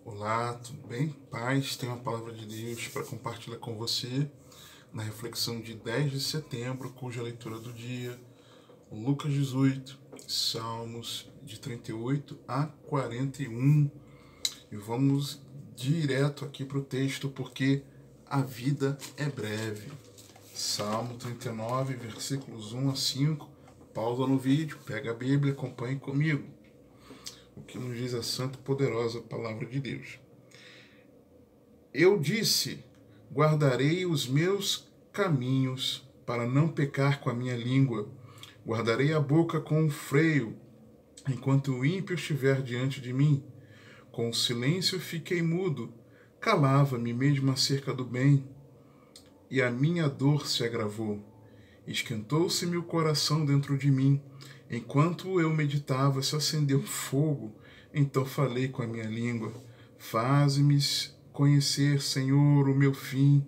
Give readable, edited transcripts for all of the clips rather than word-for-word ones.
Olá, tudo bem? Paz, tenho uma palavra de Deus para compartilhar com você na reflexão de 10 de setembro, cuja leitura do dia, Lucas 18, Salmos de 38 a 41. E vamos direto aqui para o texto, porque a vida é breve. Salmo 39, versículos 1 a 5. Pausa no vídeo, pega a Bíblia, acompanhe comigo. O que nos diz a santa e poderosa palavra de Deus. Eu disse, guardarei os meus caminhos para não pecar com a minha língua. Guardarei a boca com um freio, enquanto o ímpio estiver diante de mim. Com o silêncio fiquei mudo, calava-me mesmo acerca do bem, e a minha dor se agravou. Esquentou-se-me o coração dentro de mim. Enquanto eu meditava, se acendeu fogo. Então falei com a minha língua. Faze-me conhecer, Senhor, o meu fim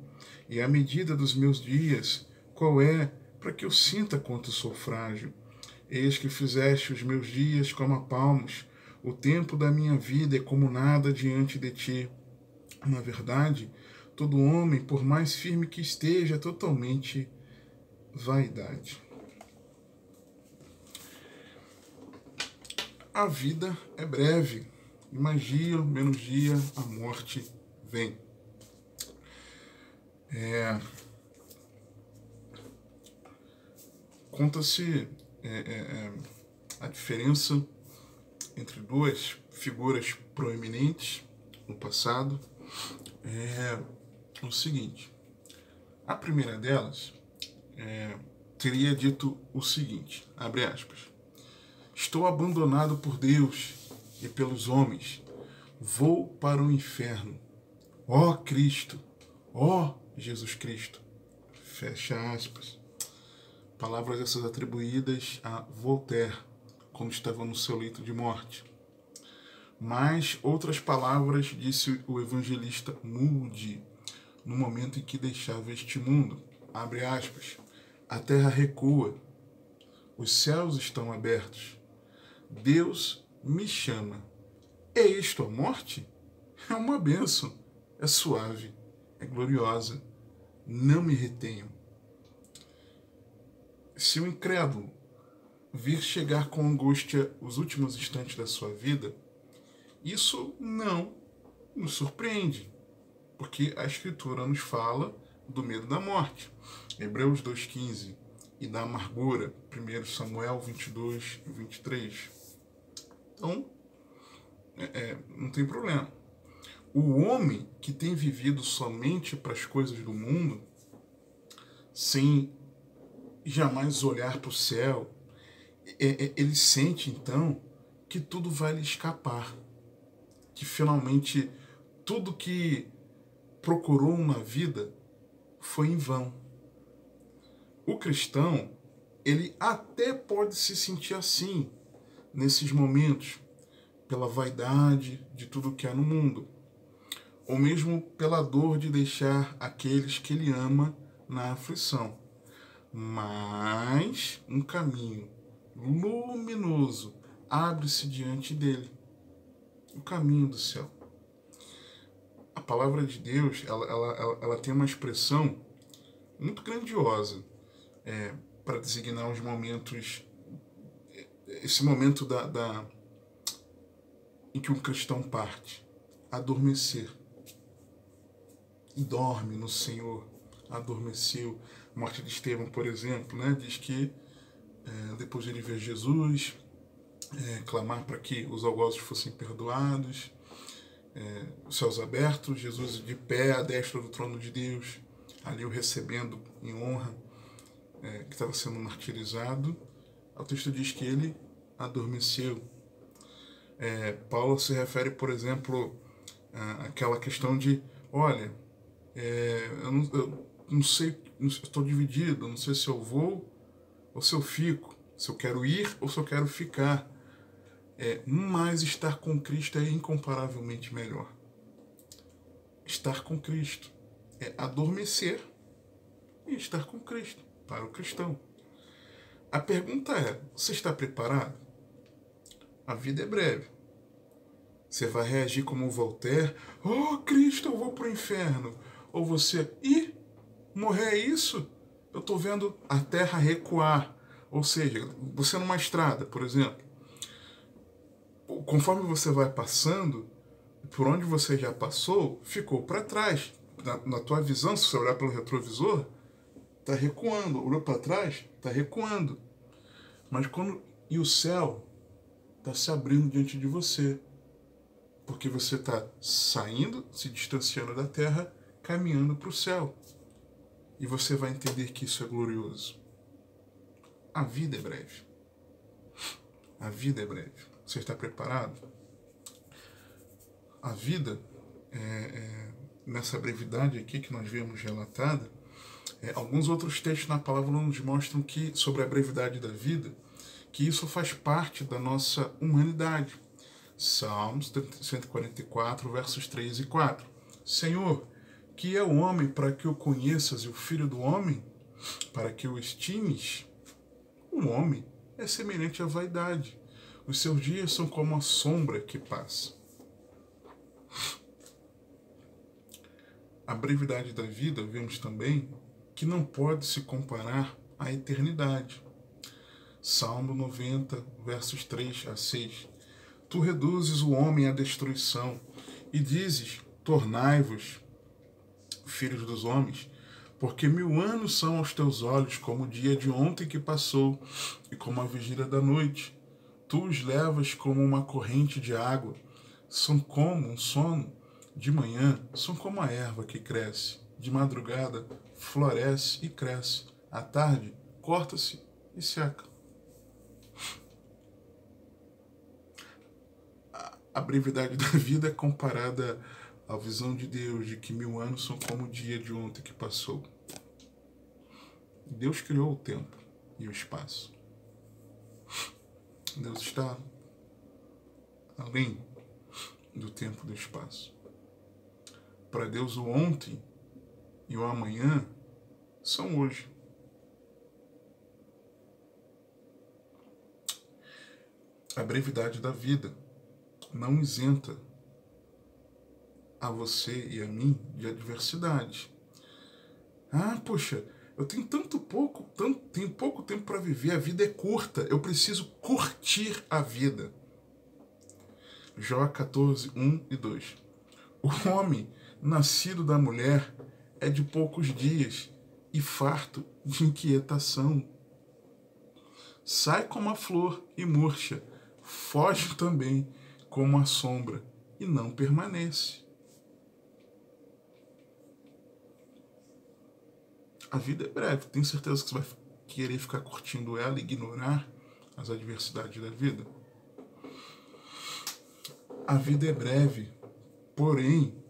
e a medida dos meus dias. Qual é, para que eu sinta quanto sou frágil? Eis que fizeste os meus dias como a palmos. O tempo da minha vida é como nada diante de ti. Na verdade, todo homem, por mais firme que esteja, é totalmente vaidade. A vida é breve. E mais dia, menos dia, a morte vem. Conta-se a diferença entre duas figuras proeminentes no passado. É o seguinte: a primeira delas teria dito o seguinte, abre aspas: estou abandonado por Deus e pelos homens, vou para o inferno. Ó Cristo, ó Jesus Cristo. Fecha aspas. Palavras essas atribuídas a Voltaire, quando estava no seu leito de morte. Mas outras palavras disse o evangelista Moody, no momento em que deixava este mundo. Abre aspas. A terra recua, os céus estão abertos. Deus me chama. É isto a morte? É uma bênção, é suave, é gloriosa. Não me retenham. Se o incrédulo vir chegar com angústia os últimos instantes da sua vida, isso não nos surpreende, porque a Escritura nos fala do medo da morte. Hebreus 2,15 e da amargura, 1 Samuel 22 e 23. Então, não tem problema. O homem que tem vivido somente para as coisas do mundo, sem jamais olhar para o céu, ele sente então que tudo vai lhe escapar, que finalmente tudo que procurou na vida foi em vão. O cristão, ele até pode se sentir assim nesses momentos, pela vaidade de tudo que há no mundo, ou mesmo pela dor de deixar aqueles que ele ama na aflição. Mas um caminho luminoso abre-se diante dele, o caminho do céu. A palavra de Deus, ela tem uma expressão muito grandiosa para designar os momentos, esse momento em que um cristão parte, adormecer. E dorme no Senhor, adormeceu. A morte de Estevão, por exemplo, diz que depois de ele ver Jesus, clamar para que os algozes fossem perdoados, os céus abertos, Jesus de pé à destra do trono de Deus, ali o recebendo em honra, que estava sendo martirizado. O texto diz que ele adormeceu. Paulo se refere, por exemplo, àquela questão de, olha, eu não sei, estou dividido, não sei se eu vou ou se eu fico, se eu quero ir ou se eu quero ficar. Mas estar com Cristo é incomparavelmente melhor. Estar com Cristo é adormecer e estar com Cristo para o cristão. A pergunta é, você está preparado? A vida é breve. Você vai reagir como Voltaire, oh Cristo, eu vou pro inferno. Ou você, ih, morrer é isso? Eu estou vendo a terra recuar. Ou seja, você numa estrada, por exemplo, conforme você vai passando, por onde você já passou, ficou para trás. Na tua visão, se você olhar pelo retrovisor, está recuando. Olhou para trás, está recuando. Mas quando. E o céu está se abrindo diante de você. Porque você está saindo, se distanciando da terra, caminhando para o céu. E você vai entender que isso é glorioso. A vida é breve. A vida é breve. Você está preparado? A vida, nessa brevidade aqui que nós vemos relatada, alguns outros textos na palavra nos mostram que, sobre a brevidade da vida, que isso faz parte da nossa humanidade. Salmos 144, versos 3 e 4. Senhor, que é o homem para que o conheças e o filho do homem para que o estimes? O homem é semelhante à vaidade. Os seus dias são como a sombra que passa. A brevidade da vida, vemos também, que não pode se comparar à eternidade. Salmo 90, versos 3 a 6. Tu reduzes o homem à destruição e dizes, tornai-vos filhos dos homens, porque 1000 anos são aos teus olhos como o dia de ontem que passou e como a vigília da noite. Tu os levas como uma corrente de água, são como um sono. De manhã são como a erva que cresce, de madrugada floresce e cresce, à tarde corta-se e seca. A brevidade da vida é comparada à visão de Deus de que 1000 anos são como o dia de ontem que passou. Deus criou o tempo e o espaço. Deus está além do tempo e do espaço. Para Deus, o ontem e o amanhã são hoje. A brevidade da vida não isenta a você e a mim de adversidade. Ah, poxa, eu tenho tenho pouco tempo para viver, a vida é curta, eu preciso curtir a vida. Jó 14, 1 e 2. O homem nascido da mulher é de poucos dias e farto de inquietação. Sai como a flor e murcha, foge também como a sombra e não permanece. A vida é breve, tenho certeza que você vai querer ficar curtindo ela e ignorar as adversidades da vida. A vida é breve, porém,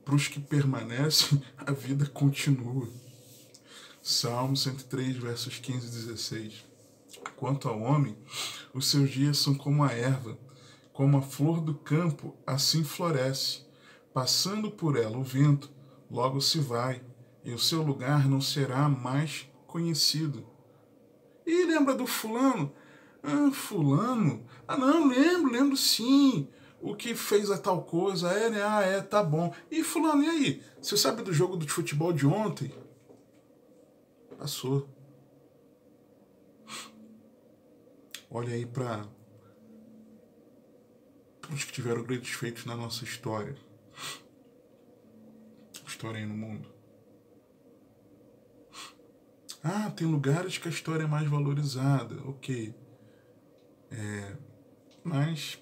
para os que permanecem, a vida continua. Salmo 103, versos 15 e 16. Quanto ao homem, os seus dias são como a erva, como a flor do campo, assim floresce. Passando por ela o vento, logo se vai, e o seu lugar não será mais conhecido. E lembra do fulano? Ah, fulano? Ah, não, lembro sim. O que fez a tal coisa, né? Ah, tá bom. E fulano, e aí? Você sabe do jogo de futebol de ontem? Passou. Olha aí para os que tiveram grandes feitos na nossa história. História aí no mundo. Ah, tem lugares que a história é mais valorizada. Ok. Mas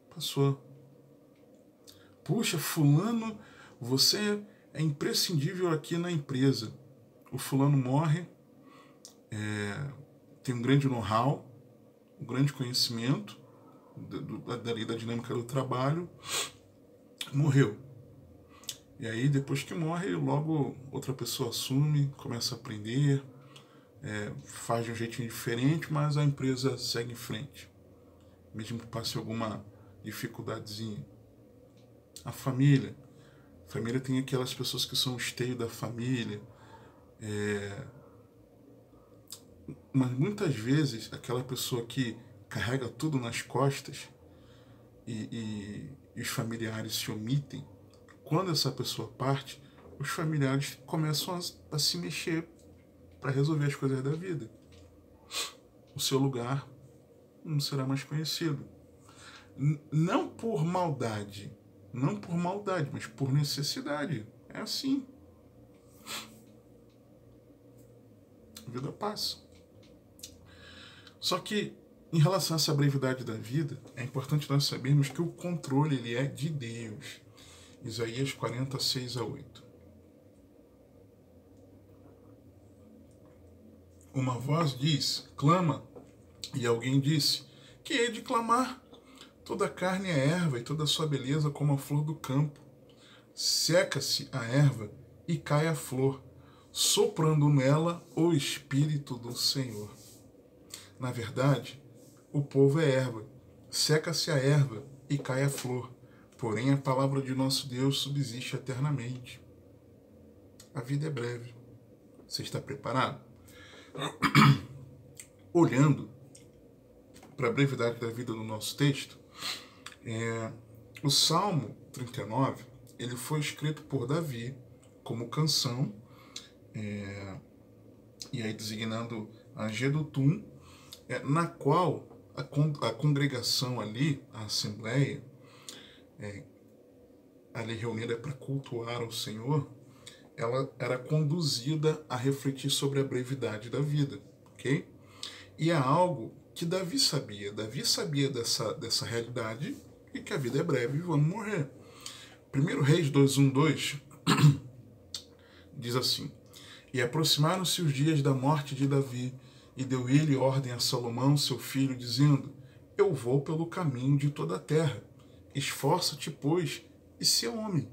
passou. Puxa, fulano, você é imprescindível aqui na empresa. O fulano morre, tem um grande know-how, um grande conhecimento da dinâmica do trabalho, morreu. E aí, depois que morre, logo outra pessoa assume, começa a aprender, faz de um jeitinho diferente, mas a empresa segue em frente, mesmo que passe alguma dificuldadezinha. A família tem aquelas pessoas que são o esteio da família, mas muitas vezes aquela pessoa que carrega tudo nas costas e os familiares se omitem, quando essa pessoa parte, os familiares começam a se mexer para resolver as coisas da vida. O seu lugar não será mais conhecido. Não por maldade, mas por necessidade. É assim. A vida passa. Só que, em relação a essa brevidade da vida, é importante nós sabermos que o controle ele é de Deus. Isaías 46:8. Uma voz diz, clama, e alguém disse, que hei de clamar? Toda a carne é erva e toda a sua beleza como a flor do campo. Seca-se a erva e cai a flor, soprando nela o Espírito do Senhor. Na verdade, o povo é erva, seca-se a erva e cai a flor, porém a palavra de nosso Deus subsiste eternamente. A vida é breve. Você está preparado? Olhando para a brevidade da vida no nosso texto, o Salmo 39, ele foi escrito por Davi como canção, e aí designando a Jedutum, na qual a congregação ali, a assembleia, ali reunida para cultuar ao Senhor, ela era conduzida a refletir sobre a brevidade da vida, ok? E é algo que Davi sabia. Davi sabia dessa realidade e que a vida é breve e vamos morrer. 1 Reis 2:1-2 diz assim: E aproximaram-se os dias da morte de Davi, e deu ele ordem a Salomão, seu filho, dizendo: Eu vou pelo caminho de toda a terra. Esforça-te, pois, e se homem.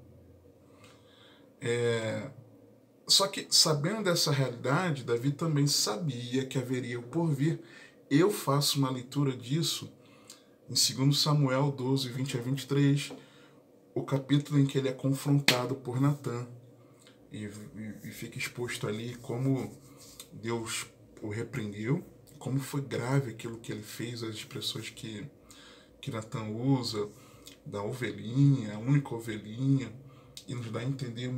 Só que, sabendo dessa realidade, Davi também sabia que haveria o porvir. Eu faço uma leitura disso em 2 Samuel 12, 20-23, o capítulo em que ele é confrontado por Natã e fica exposto ali como Deus o repreendeu, como foi grave aquilo que ele fez, as expressões que Natã usa, da ovelhinha, a única ovelhinha, e nos dá a entender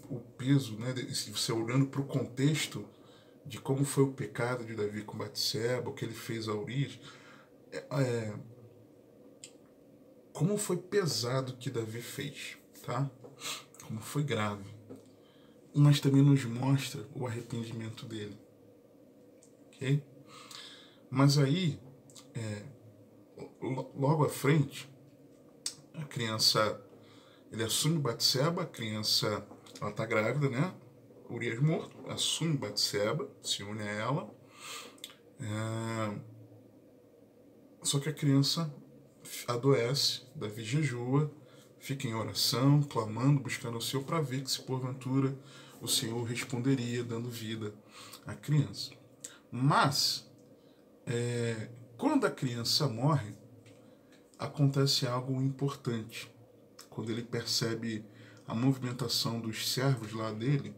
o peso, né? Você olhando para o contexto de como foi o pecado de Davi com Batseba, o que ele fez a Urias, como foi pesado o que Davi fez, tá? Como foi grave. Mas também nos mostra o arrependimento dele, ok? Mas aí, logo à frente, a criança, ele assume Batseba, a criança, ela tá grávida, né? Urias morto, assume Batseba, se une a ela. Só que a criança adoece, Davi jejua, fica em oração, clamando, buscando o Senhor para ver que se porventura o Senhor responderia, dando vida à criança. Mas, quando a criança morre, acontece algo importante. Quando ele percebe a movimentação dos servos lá dele,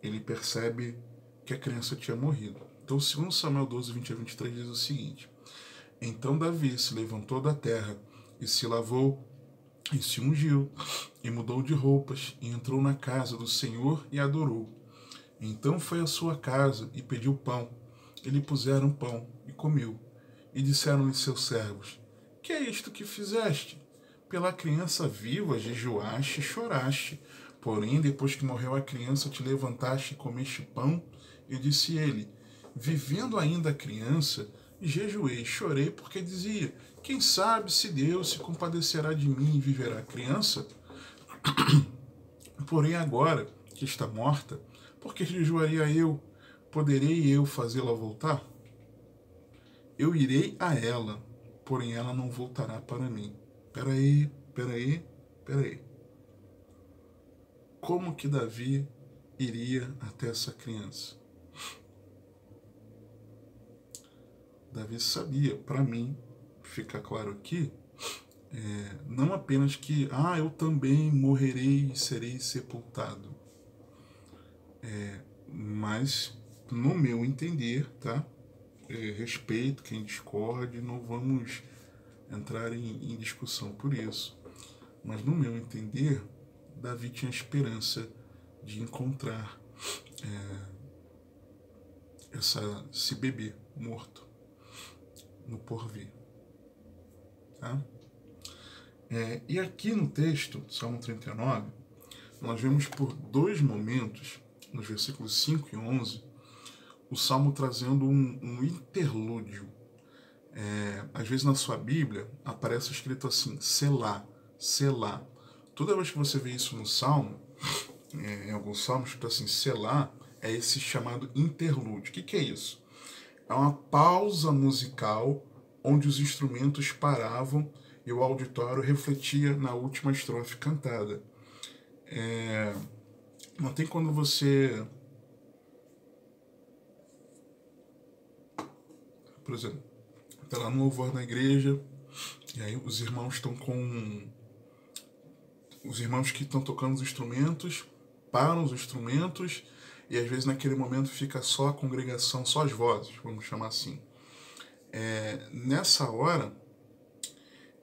ele percebe que a criança tinha morrido. Então, 2 Samuel 12, 20-23 diz o seguinte: Então Davi se levantou da terra e se lavou e se ungiu e mudou de roupas e entrou na casa do Senhor e adorou. Então foi à sua casa e pediu pão. E lhe puseram pão e comeu. E disseram-lhe seus servos: Que é isto que fizeste? Pela criança viva jejuaste e choraste. Porém, depois que morreu a criança, te levantaste e comeste pão. E disse ele: Vivendo ainda a criança, jejuei e chorei, porque dizia: Quem sabe se Deus se compadecerá de mim e viverá a criança? Porém, agora que está morta, por que jejuaria eu? Poderei eu fazê-la voltar? Eu irei a ela, porém ela não voltará para mim. Peraí. Como que Davi iria até essa criança? Davi sabia, para mim, fica claro aqui, não apenas que, eu também morrerei e serei sepultado, mas, no meu entender, tá? Respeito quem discorde, não vamos entrar em discussão por isso. Mas no meu entender, Davi tinha esperança de encontrar esse bebê morto no porvir. Tá? E aqui no texto, Salmo 39, nós vemos por dois momentos, nos versículos 5 e 11, o Salmo trazendo um interlúdio. Às vezes na sua Bíblia aparece escrito assim, Selá, Selá. Toda vez que você vê isso no Salmo, em alguns salmos escrito assim, Selá, é esse chamado interlúdio. O que é isso? É uma pausa musical onde os instrumentos paravam e o auditório refletia na última estrofe cantada. Não tem quando você, por exemplo, está lá no louvor na igreja e aí os irmãos que estão tocando os instrumentos param os instrumentos e às vezes naquele momento fica só a congregação, só as vozes, vamos chamar assim. Nessa hora,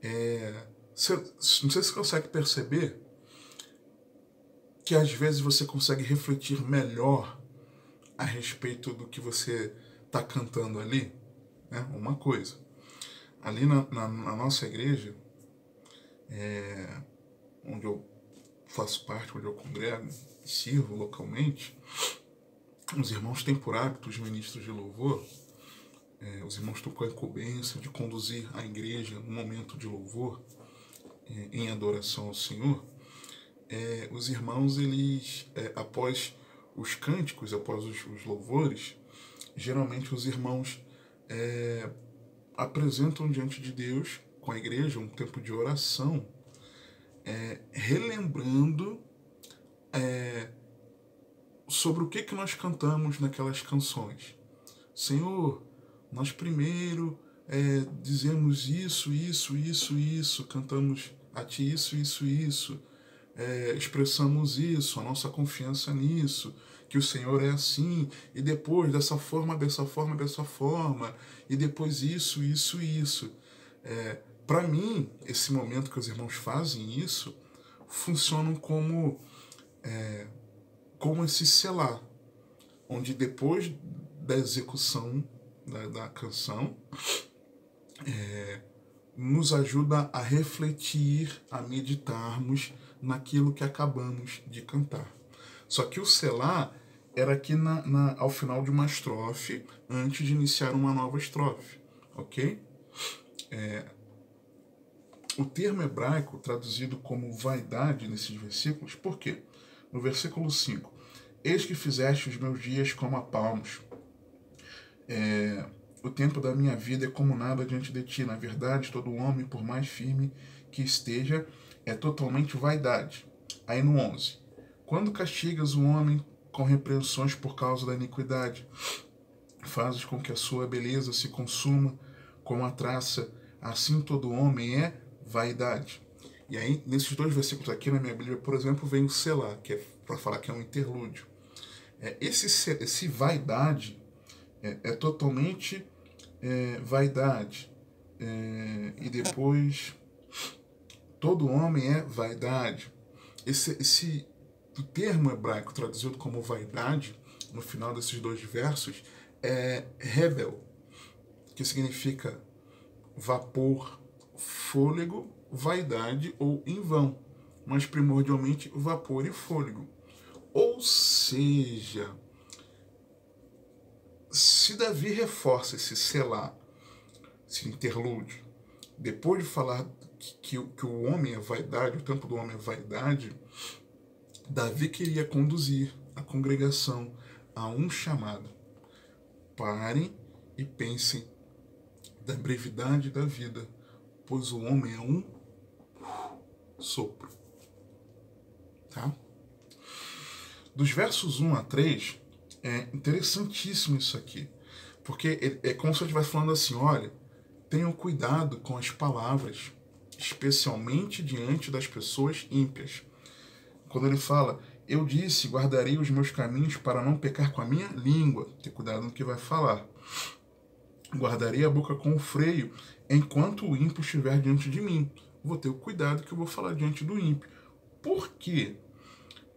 não sei se você consegue perceber que às vezes você consegue refletir melhor a respeito do que você está cantando ali, né? Uma coisa. Ali na nossa igreja, onde eu faço parte, onde eu congrego, sirvo localmente, os irmãos têm por hábito, os ministros de louvor, os irmãos estão com a incumbência de conduzir a igreja no momento de louvor, em adoração ao Senhor. Os irmãos, eles, após os cânticos, após os louvores, geralmente os irmãos apresentam diante de Deus, com a igreja, um tempo de oração, relembrando sobre o que nós cantamos naquelas canções. Senhor, nós primeiro dizemos isso, cantamos a Ti isso, expressamos isso, a nossa confiança nisso, que o Senhor é assim, e depois dessa forma, e depois isso. Para mim, esse momento que os irmãos fazem isso, funcionam como esse selar, onde depois da execução da canção, nos ajuda a refletir, a meditarmos naquilo que acabamos de cantar. Só que o selar era aqui ao final de uma estrofe, antes de iniciar uma nova estrofe, ok? O termo hebraico traduzido como vaidade nesses versículos, por quê? No versículo 5, eis que fizeste os meus dias como a palmos. O tempo da minha vida é como nada diante de ti. Na verdade, todo homem, por mais firme que esteja, é totalmente vaidade. Aí no 11, quando castigas o homem com repreensões por causa da iniquidade, fazes com que a sua beleza se consuma como a traça, assim todo homem é vaidade. E aí, nesses dois versículos aqui na minha Bíblia, por exemplo, vem o Selá, que é para falar que é um interlúdio. Esse vaidade é totalmente vaidade. E depois, todo homem é vaidade. Esse termo hebraico traduzido como vaidade, no final desses dois versos, é rebel, que significa vapor, fôlego, vaidade ou em vão, mas primordialmente vapor e fôlego. Ou seja, se Davi reforça esse selar, esse interlúdio, depois de falar que o homem é vaidade, o tempo do homem é vaidade, Davi queria conduzir a congregação a um chamado. Parem e pensem da brevidade da vida, pois o homem é um sopro. Tá? Dos versos 1 a 3, é interessantíssimo isso aqui, porque é como se eu estivesse falando assim, olha, tenham cuidado com as palavras, especialmente diante das pessoas ímpias. Quando ele fala, eu disse, guardarei os meus caminhos para não pecar com a minha língua, ter cuidado no que vai falar. Guardarei a boca com o freio enquanto o ímpio estiver diante de mim. Vou ter o cuidado que eu vou falar diante do ímpio. Por quê?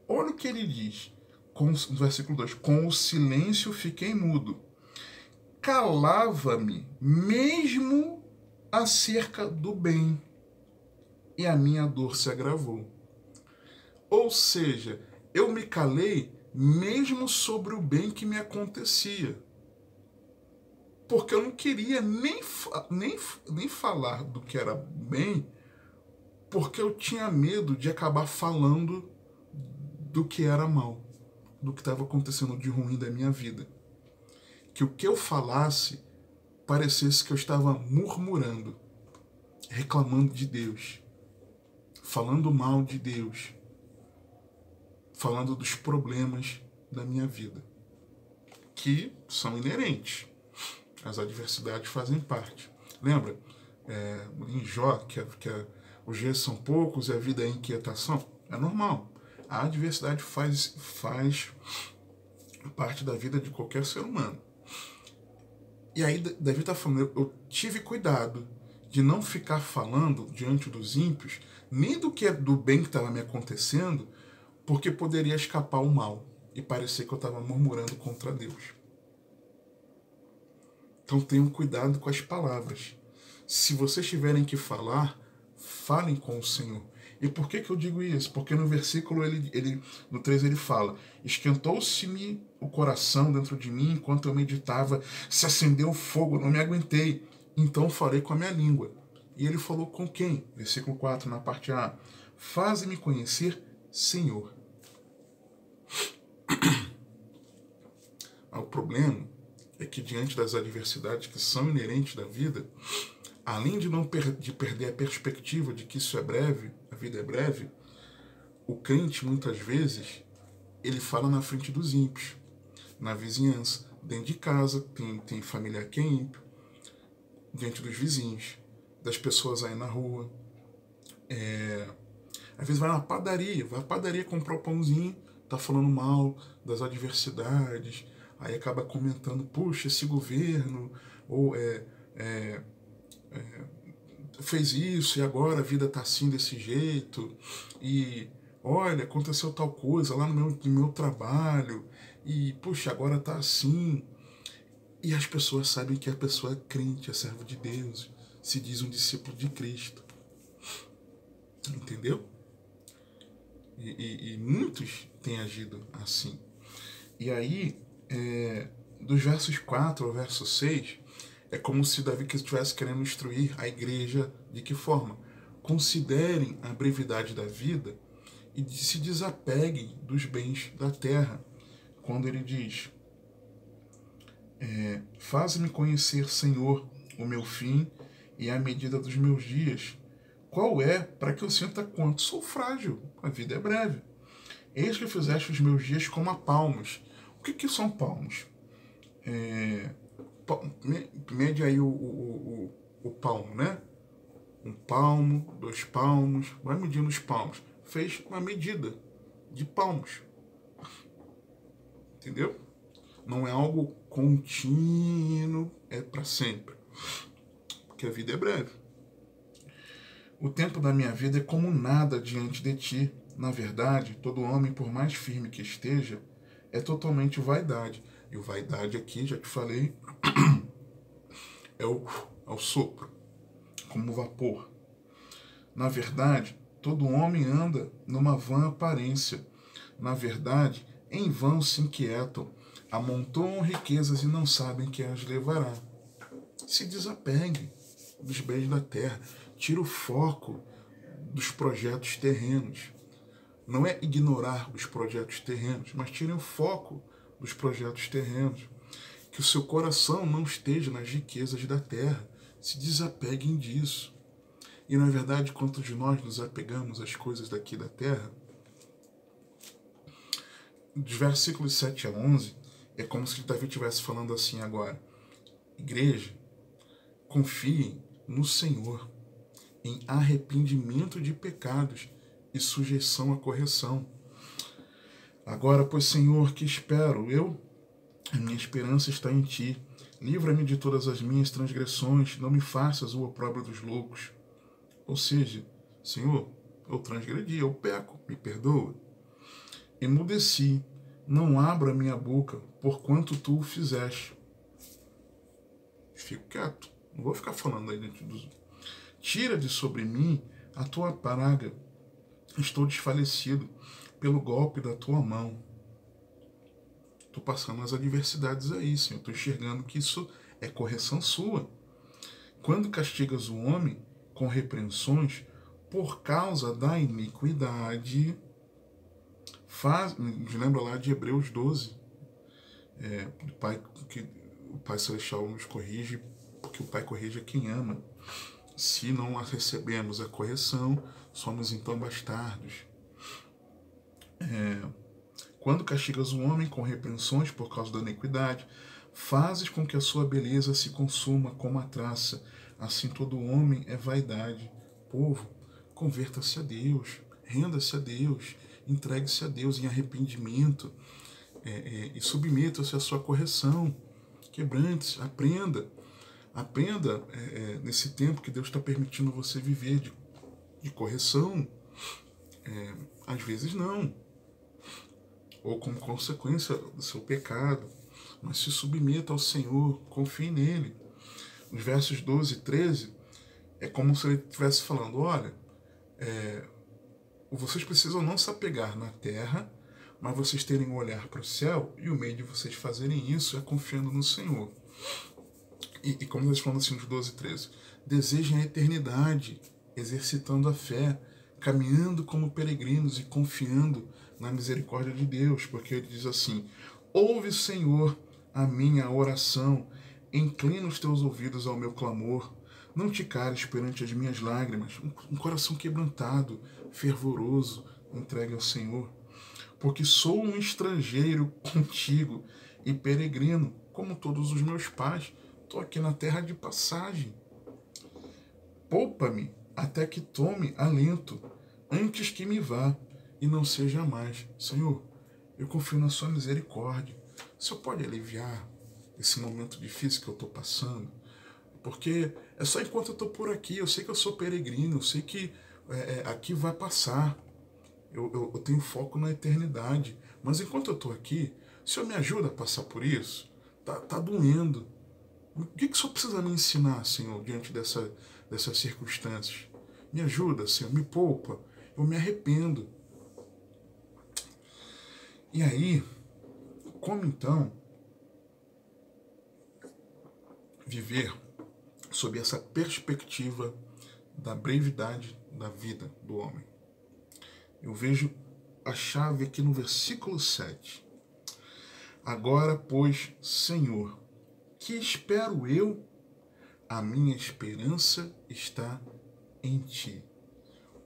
Olha o que ele diz, no versículo 2: com o silêncio fiquei mudo. Calava-me mesmo acerca do bem, e a minha dor se agravou. Ou seja, eu me calei mesmo sobre o bem que me acontecia. Porque eu não queria nem falar do que era bem, porque eu tinha medo de acabar falando do que era mal, do que estava acontecendo de ruim da minha vida. Que o que eu falasse parecesse que eu estava murmurando, reclamando de Deus, falando mal de Deus, falando dos problemas da minha vida, que são inerentes. As adversidades fazem parte. Lembra? Em Jó, que os dias são poucos e a vida é inquietação. É normal. A adversidade faz parte da vida de qualquer ser humano. E aí Davi está falando, eu tive cuidado de não ficar falando diante dos ímpios, nem do que é do bem que estava me acontecendo, porque poderia escapar o mal e parecer que eu estava murmurando contra Deus. Então tenham cuidado com as palavras. Se vocês tiverem que falar, falem com o Senhor. E por que eu digo isso? Porque no versículo, no 3 ele fala: esquentou-se-me o coração dentro de mim enquanto eu meditava, se acendeu o fogo, não me aguentei. Então falei com a minha língua. E ele falou com quem? Versículo 4, na parte A: faze-me conhecer, Senhor. O problema é que diante das adversidades que são inerentes da vida, além de perder a perspectiva de que isso é breve, a vida é breve, o crente muitas vezes ele fala na frente dos ímpios, na vizinhança, dentro de casa, tem familiar que é ímpio, diante dos vizinhos, das pessoas aí na rua. Às vezes vai à padaria comprar o pãozinho, tá falando mal das adversidades, aí acaba comentando, puxa, esse governo, ou fez isso e agora a vida tá assim desse jeito, e olha, aconteceu tal coisa lá no meu trabalho, e puxa, agora tá assim. E as pessoas sabem que a pessoa é crente, é servo de Deus, se diz um discípulo de Cristo. Entendeu? E muitos têm agido assim. E aí, dos versos 4 ao verso 6, é como se Davi estivesse querendo instruir a igreja de que forma? Considerem a brevidade da vida e se desapeguem dos bens da terra. Quando ele diz: faz-me conhecer, Senhor, o meu fim e a medida dos meus dias. Qual é, para que eu sinta quanto sou frágil? A vida é breve. Eis que fizeste os meus dias como a palmos. O que são palmos? Mede aí o palmo, né? 1 palmo, 2 palmos, vai medindo os palmos. Fez uma medida de palmos. Entendeu? Não é algo contínuo, é para sempre. Porque a vida é breve. O tempo da minha vida é como nada diante de ti. Na verdade, todo homem, por mais firme que esteja, é totalmente vaidade. E o vaidade aqui, já te falei, é o sopro, como vapor. Na verdade, todo homem anda numa vã aparência. Na verdade, em vão se inquietam, amontoam riquezas e não sabem que as levará. Se desapeguem dos bens da terra. Tira o foco dos projetos terrenos. Não é ignorar os projetos terrenos, mas tirem o foco dos projetos terrenos. Que o seu coração não esteja nas riquezas da terra. Se desapeguem disso. E na verdade, quanto de nós nos apegamos às coisas daqui da terra, dos versículos 7 a 11, é como se Davi estivesse falando assim agora: igreja, confiem no Senhor, em arrependimento de pecados e sujeição à correção. Agora, pois, Senhor, que espero? A minha esperança está em ti. Livra-me de todas as minhas transgressões, não me faças o opróbrio dos loucos. Ou seja, Senhor, eu transgredi, eu peco, me perdoa. Emudeci, não abra minha boca, porquanto tu o fizeste. Fico quieto, não vou ficar falando aí dentro dos... Tira de sobre mim a tua praga, estou desfalecido pelo golpe da tua mão. Estou passando as adversidades aí, Senhor, estou enxergando que isso é correção sua. Quando castigas o homem com repreensões por causa da iniquidade, me lembra lá de Hebreus 12, o Pai Celestial nos corrige, porque o Pai corrige a quem ama. Se não recebemos a correção, somos então bastardos. Quando castigas um homem com repreensões por causa da iniquidade, fazes com que a sua beleza se consuma como a traça. Assim todo homem é vaidade. Povo, converta-se a Deus, renda-se a Deus, entregue-se a Deus em arrependimento e submeta-se à sua correção. Quebrante-se, aprenda. Aprenda nesse tempo que Deus está permitindo você viver de correção. Às vezes não. Ou como consequência do seu pecado. Mas se submeta ao Senhor, confie nele. Nos versos 12 e 13, é como se ele estivesse falando, olha, vocês precisam não se apegar na terra, mas vocês terem um olhar para o céu, e o meio de vocês fazerem isso é confiando no Senhor. E como nós falamos assim nos 12 e 13, desejem a eternidade, exercitando a fé, caminhando como peregrinos e confiando na misericórdia de Deus, porque ele diz assim, ouve, Senhor, a minha oração, inclina os teus ouvidos ao meu clamor, não te cales perante as minhas lágrimas, um coração quebrantado, fervoroso, entregue ao Senhor, porque sou um estrangeiro contigo e peregrino, como todos os meus pais, estou aqui na terra de passagem. Poupa-me até que tome alento, antes que me vá e não seja mais. Senhor, eu confio na sua misericórdia. O Senhor pode aliviar esse momento difícil que eu estou passando? Porque é só enquanto eu estou por aqui, eu sei que eu sou peregrino, eu sei que aqui vai passar. Eu tenho foco na eternidade. Mas enquanto eu estou aqui, o Senhor me ajuda a passar por isso? Tá doendo. O que o Senhor precisa me ensinar, Senhor, diante dessas circunstâncias? Me ajuda, Senhor, me poupa. Eu me arrependo. E aí, como então viver sob essa perspectiva da brevidade da vida do homem? Eu vejo a chave aqui no versículo 7. Agora, pois, Senhor, que espero eu? A minha esperança está em ti.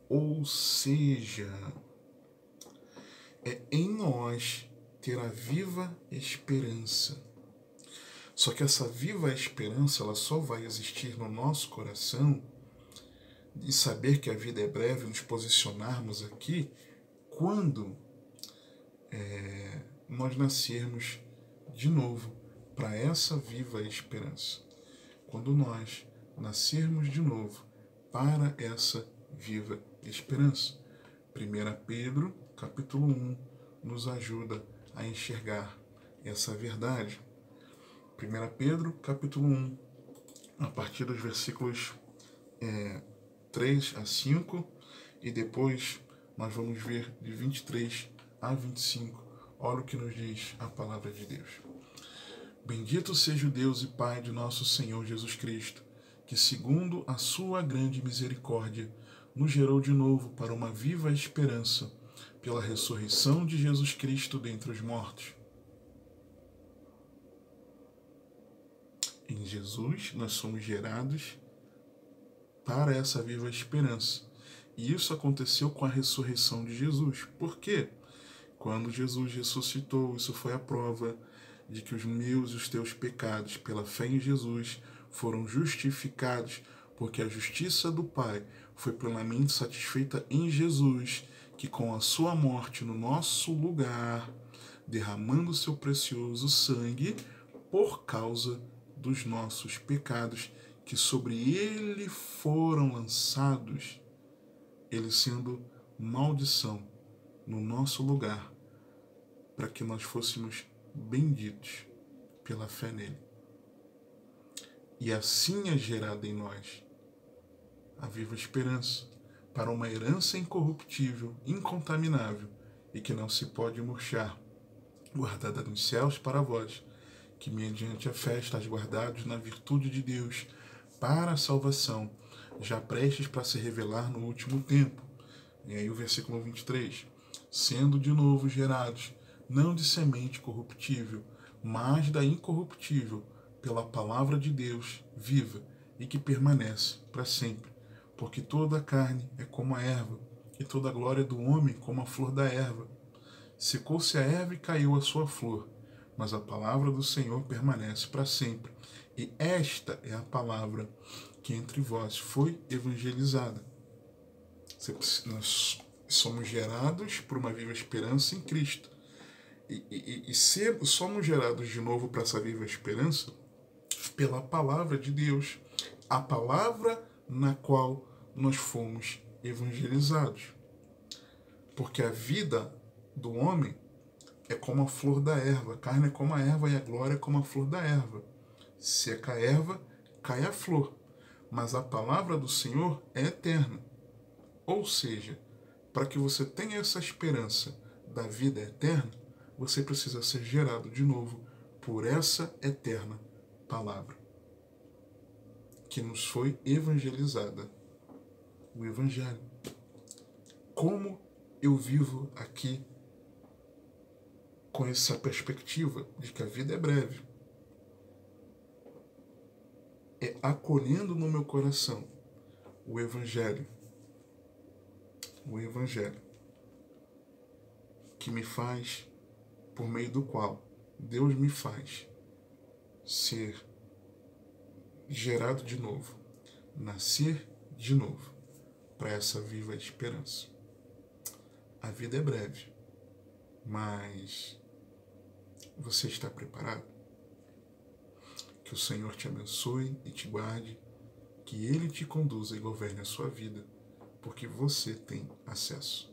Ou seja, é em nós ter a viva esperança. Só que essa viva esperança, ela só vai existir no nosso coração, e saber que a vida é breve, nos posicionarmos aqui, quando nós nascermos de novo para essa viva esperança. Quando nós nascermos de novo para essa viva esperança. 1 Pedro, capítulo 1, nos ajuda a enxergar essa verdade. 1 Pedro, capítulo 1, a partir dos versículos 3 a 5, e depois nós vamos ver de 23 a 25. Olha o que nos diz a palavra de Deus. Bendito seja o Deus e Pai de nosso Senhor Jesus Cristo, que segundo a sua grande misericórdia, nos gerou de novo para uma viva esperança, pela ressurreição de Jesus Cristo dentre os mortos. Em Jesus nós somos gerados para essa viva esperança. E isso aconteceu com a ressurreição de Jesus. Por quê? Quando Jesus ressuscitou, isso foi a prova de que os meus e os teus pecados, pela fé em Jesus, foram justificados, porque a justiça do Pai foi plenamente satisfeita em Jesus, que com a sua morte no nosso lugar, derramando seu precioso sangue por causa dos nossos pecados, que sobre ele foram lançados, ele sendo maldição no nosso lugar, para que nós fôssemos benditos pela fé nele. E assim é gerada em nós a viva esperança para uma herança incorruptível, incontaminável e que não se pode murchar, guardada nos céus para vós, que mediante a fé estáis guardados na virtude de Deus para a salvação, já prestes para se revelar no último tempo. E aí o versículo 23, sendo de novo gerados, não de semente corruptível, mas da incorruptível, pela palavra de Deus viva e que permanece para sempre. Porque toda a carne é como a erva, e toda a glória do homem como a flor da erva. Secou-se a erva e caiu a sua flor, mas a palavra do Senhor permanece para sempre. E esta é a palavra que entre vós foi evangelizada. Nós somos gerados por uma viva esperança em Cristo. E somos gerados de novo para essa viva esperança pela palavra de Deus, a palavra na qual nós fomos evangelizados. Porque a vida do homem é como a flor da erva, a carne é como a erva e a glória é como a flor da erva. Seca a erva, cai a flor, mas a palavra do Senhor é eterna. Ou seja, para que você tenha essa esperança da vida eterna, você precisa ser gerado de novo por essa eterna palavra que nos foi evangelizada, o Evangelho. Como eu vivo aqui com essa perspectiva de que a vida é breve? É acolhendo no meu coração o Evangelho. O Evangelho que me faz, por meio do qual Deus me faz ser gerado de novo, nascer de novo, para essa viva esperança. A vida é breve, mas você está preparado? Que o Senhor te abençoe e te guarde, que Ele te conduza e governe a sua vida, porque você tem acesso.